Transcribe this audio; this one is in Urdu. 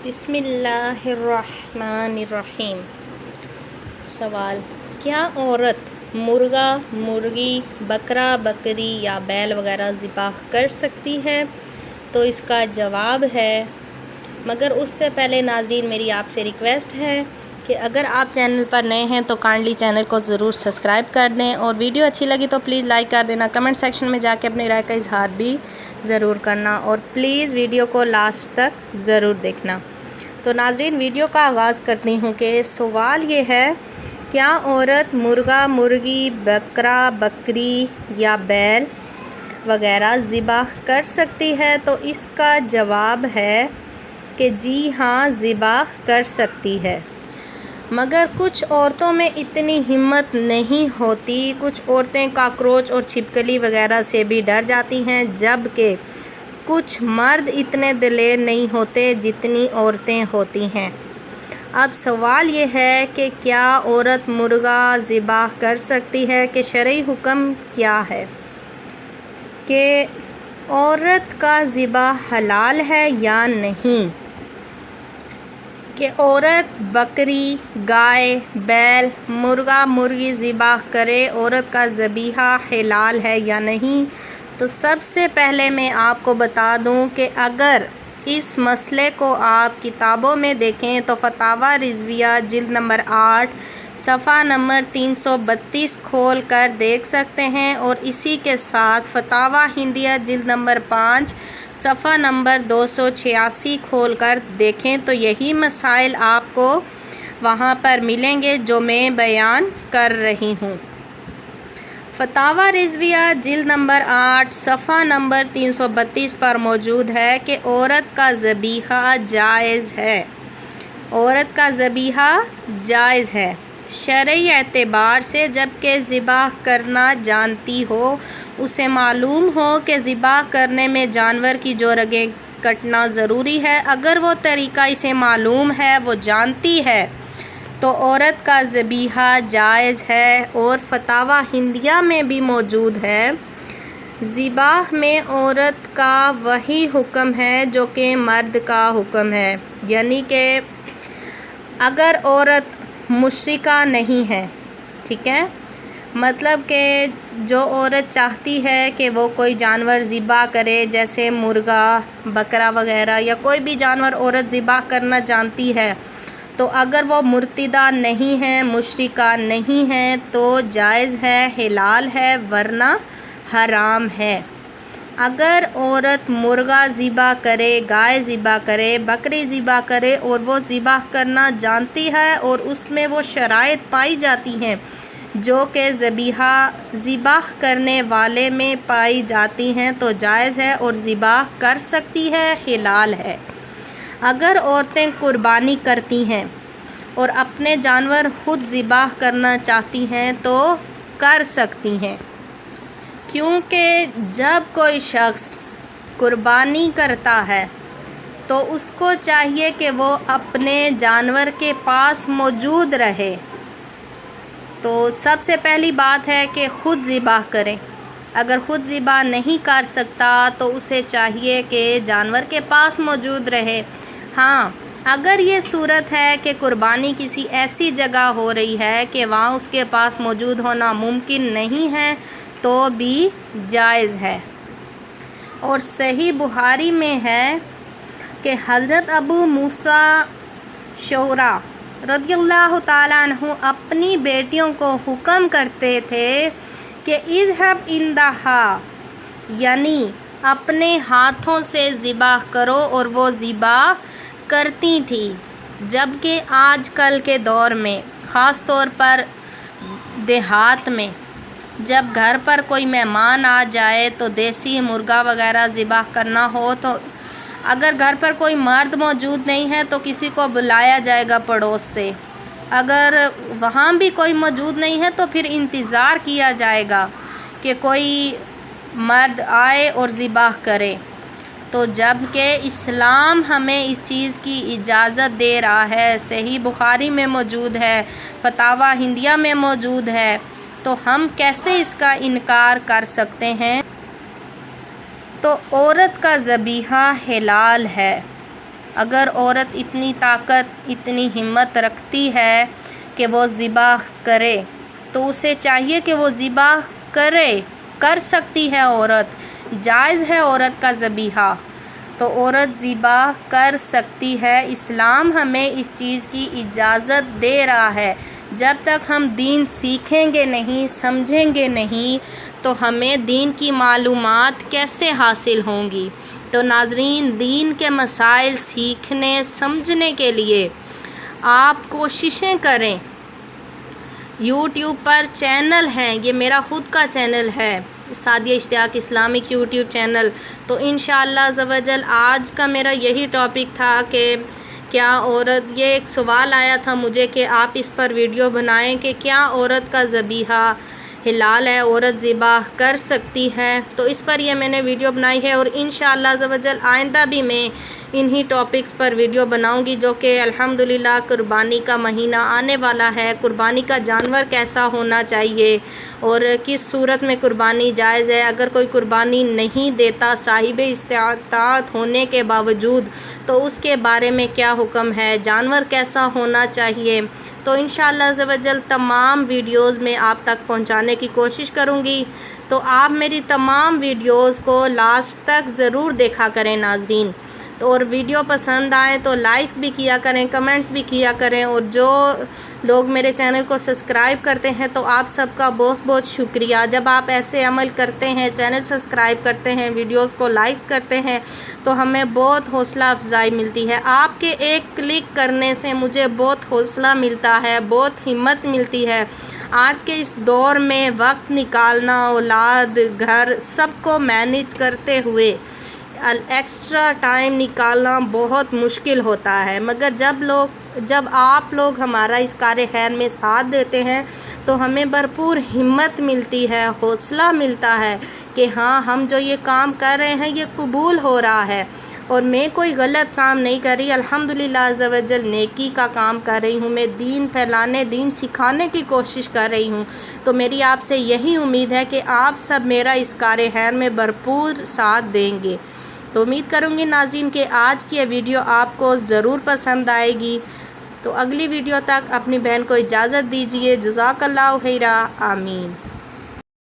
بسم اللہ الرحمن الرحیم۔ سوال: کیا عورت مرغا، مرغی، بکرا، بکری یا بیل وغیرہ ذبح کر سکتی ہے؟ تو اس کا جواب ہے، مگر اس سے پہلے ناظرین میری آپ سے ریکویسٹ ہے کہ اگر آپ چینل پر نئے ہیں تو کائنڈلی چینل کو ضرور سبسکرائب کر دیں، اور ویڈیو اچھی لگی تو پلیز لائک کر دینا، کمنٹ سیکشن میں جا کے اپنی رائے کا اظہار بھی ضرور کرنا، اور پلیز ویڈیو کو لاسٹ تک ضرور دیکھنا۔ تو ناظرین ویڈیو کا آغاز کرتی ہوں کہ سوال یہ ہے، کیا عورت مرغا، مرغی، بکرا، بکری یا بیل وغیرہ ذبح کر سکتی ہے؟ تو اس کا جواب ہے کہ جی ہاں، ذبح کر سکتی ہے، مگر کچھ عورتوں میں اتنی ہمت نہیں ہوتی۔ کچھ عورتیں کاکروچ اور چھپکلی وغیرہ سے بھی ڈر جاتی ہیں، جبکہ کچھ مرد اتنے دلیر نہیں ہوتے جتنی عورتیں ہوتی ہیں۔ اب سوال یہ ہے کہ کیا عورت مرغا ذبح کر سکتی ہے؟ کہ شرعی حکم کیا ہے کہ عورت کا ذبح حلال ہے یا نہیں؟ کہ عورت بکری، گائے، بیل، مرغا، مرغی ذبح کرے، عورت کا ذبیحہ حلال ہے یا نہیں؟ تو سب سے پہلے میں آپ کو بتا دوں کہ اگر اس مسئلے کو آپ کتابوں میں دیکھیں تو فتاویٰ رضویہ جلد نمبر 8 صفحہ نمبر 332 کھول کر دیکھ سکتے ہیں، اور اسی کے ساتھ فتاویٰ ہندیہ جلد نمبر 5 صفحہ نمبر 286 کھول کر دیکھیں تو یہی مسائل آپ کو وہاں پر ملیں گے جو میں بیان کر رہی ہوں۔ فتاویٰ رضویہ جلد نمبر 8 صفحہ نمبر 332 پر موجود ہے کہ عورت کا ذبیحہ جائز ہے، عورت کا ذبیحہ جائز ہے شرعی اعتبار سے، جبکہ ذبح کرنا جانتی ہو، اسے معلوم ہو کہ ذبح کرنے میں جانور کی جو رگیں کٹنا ضروری ہے، اگر وہ طریقہ اسے معلوم ہے، وہ جانتی ہے، تو عورت کا ذبیحہ جائز ہے۔ اور فتاویٰ ہندیہ میں بھی موجود ہے، ذبح میں عورت کا وہی حکم ہے جو کہ مرد کا حکم ہے، یعنی کہ اگر عورت مشرکہ نہیں ہے، ٹھیک ہے، مطلب کہ جو عورت چاہتی ہے کہ وہ کوئی جانور ذبح کرے، جیسے مرغا، بکرا وغیرہ، یا کوئی بھی جانور عورت ذبح کرنا جانتی ہے، تو اگر وہ مرتدہ نہیں ہے، مشرکہ نہیں ہے، تو جائز ہے، حلال ہے، ورنہ حرام ہے۔ اگر عورت مرغا ذبح کرے، گائے ذبح کرے، بکری ذبح کرے، اور وہ ذبح کرنا جانتی ہے اور اس میں وہ شرائط پائی جاتی ہیں جو کہ ذبح کرنے والے میں پائی جاتی ہیں، تو جائز ہے اور ذبح کر سکتی ہے، حلال ہے۔ اگر عورتیں قربانی کرتی ہیں اور اپنے جانور خود ذبح کرنا چاہتی ہیں تو کر سکتی ہیں، کیونکہ جب کوئی شخص قربانی کرتا ہے تو اس کو چاہیے کہ وہ اپنے جانور کے پاس موجود رہے۔ تو سب سے پہلی بات ہے کہ خود ذبح کرے، اگر خود ذبح نہیں کر سکتا تو اسے چاہیے کہ جانور کے پاس موجود رہے۔ ہاں، اگر یہ صورت ہے کہ قربانی کسی ایسی جگہ ہو رہی ہے کہ وہاں اس کے پاس موجود ہونا ممکن نہیں ہے تو بھی جائز ہے۔ اور صحیح بخاری میں ہے کہ حضرت ابو موسیٰ شعریٰ رضی اللہ تعالیٰ عنہ اپنی بیٹیوں کو حکم کرتے تھے کہ اذهب عندها، یعنی اپنے ہاتھوں سے ذبح کرو، اور وہ ذبح کرتی تھی۔ جبکہ آج کل کے دور میں، خاص طور پر دیہات میں، جب گھر پر کوئی مہمان آ جائے تو دیسی مرغا وغیرہ ذبح کرنا ہو تو اگر گھر پر کوئی مرد موجود نہیں ہے تو کسی کو بلایا جائے گا پڑوس سے، اگر وہاں بھی کوئی موجود نہیں ہے تو پھر انتظار کیا جائے گا کہ کوئی مرد آئے اور ذبح کرے۔ تو جب کہ اسلام ہمیں اس چیز کی اجازت دے رہا ہے، صحیح بخاری میں موجود ہے، فتاویٰ ہندیہ میں موجود ہے، تو ہم کیسے اس کا انکار کر سکتے ہیں؟ تو عورت کا ذبیحہ حلال ہے۔ اگر عورت اتنی طاقت اتنی ہمت رکھتی ہے کہ وہ ذبح کرے تو اسے چاہیے کہ وہ ذبح کر سکتی ہے عورت، جائز ہے عورت کا ذبیحہ، تو عورت ذبح کر سکتی ہے۔ اسلام ہمیں اس چیز کی اجازت دے رہا ہے۔ جب تک ہم دین سیکھیں گے نہیں، سمجھیں گے نہیں، تو ہمیں دین کی معلومات کیسے حاصل ہوں گی؟ تو ناظرین، دین کے مسائل سیکھنے سمجھنے کے لیے آپ کوششیں کریں۔ یوٹیوب پر چینل ہیں، یہ میرا خود کا چینل ہے، سعدیہ اشتیاق اسلامک یوٹیوب چینل۔ تو انشاءاللہ عز و جل آج کا میرا یہی ٹاپک تھا کہ کیا عورت، یہ ایک سوال آیا تھا مجھے کہ آپ اس پر ویڈیو بنائیں کہ کیا عورت کا ذبیحہ حلال ہے، عورت ذبح کر سکتی ہے؟ تو اس پر یہ میں نے ویڈیو بنائی ہے، اور انشاءاللہ عز و جل آئندہ بھی میں انہی ٹاپکس پر ویڈیو بناؤں گی، جو کہ الحمدللہ قربانی کا مہینہ آنے والا ہے۔ قربانی کا جانور کیسا ہونا چاہیے اور کس صورت میں قربانی جائز ہے، اگر کوئی قربانی نہیں دیتا صاحب استطاعت ہونے کے باوجود تو اس کے بارے میں کیا حکم ہے، جانور کیسا ہونا چاہیے۔ تو انشاءاللہ عز و جل تمام ویڈیوز میں آپ تک پہنچانے کی کوشش کروں گی، تو آپ میری تمام ویڈیوز کو لاسٹ تک ضرور دیکھا کریں ناظرین۔ تو اور ویڈیو پسند آئیں تو لائکس بھی کیا کریں، کمنٹس بھی کیا کریں، اور جو لوگ میرے چینل کو سبسکرائب کرتے ہیں تو آپ سب کا بہت بہت شکریہ۔ جب آپ ایسے عمل کرتے ہیں، چینل سبسکرائب کرتے ہیں، ویڈیوز کو لائکس کرتے ہیں، تو ہمیں بہت حوصلہ افزائی ملتی ہے۔ آپ کے ایک کلک کرنے سے مجھے بہت حوصلہ ملتا ہے، بہت ہمت ملتی ہے۔ آج کے اس دور میں وقت نکالنا، اولاد، گھر سب کو مینیج کرتے ہوئے ایکسٹرا ٹائم نکالنا بہت مشکل ہوتا ہے، مگر جب آپ لوگ ہمارا اس کار خیر میں ساتھ دیتے ہیں تو ہمیں بھرپور ہمت ملتی ہے، حوصلہ ملتا ہے کہ ہاں، ہم جو یہ کام کر رہے ہیں یہ قبول ہو رہا ہے، اور میں کوئی غلط کام نہیں کر رہی، الحمدللہ عز و جل نیکی کا کام کر رہی ہوں، میں دین پھیلانے، دین سکھانے کی کوشش کر رہی ہوں۔ تو میری آپ سے یہی امید ہے کہ آپ سب میرا اس کار خیر میں بھرپور ساتھ دیں گے۔ تو امید کروں گی ناظرین کہ آج کی یہ ویڈیو آپ کو ضرور پسند آئے گی۔ تو اگلی ویڈیو تک اپنی بہن کو اجازت دیجیے۔ جزاک اللہ خیرہ، آمین۔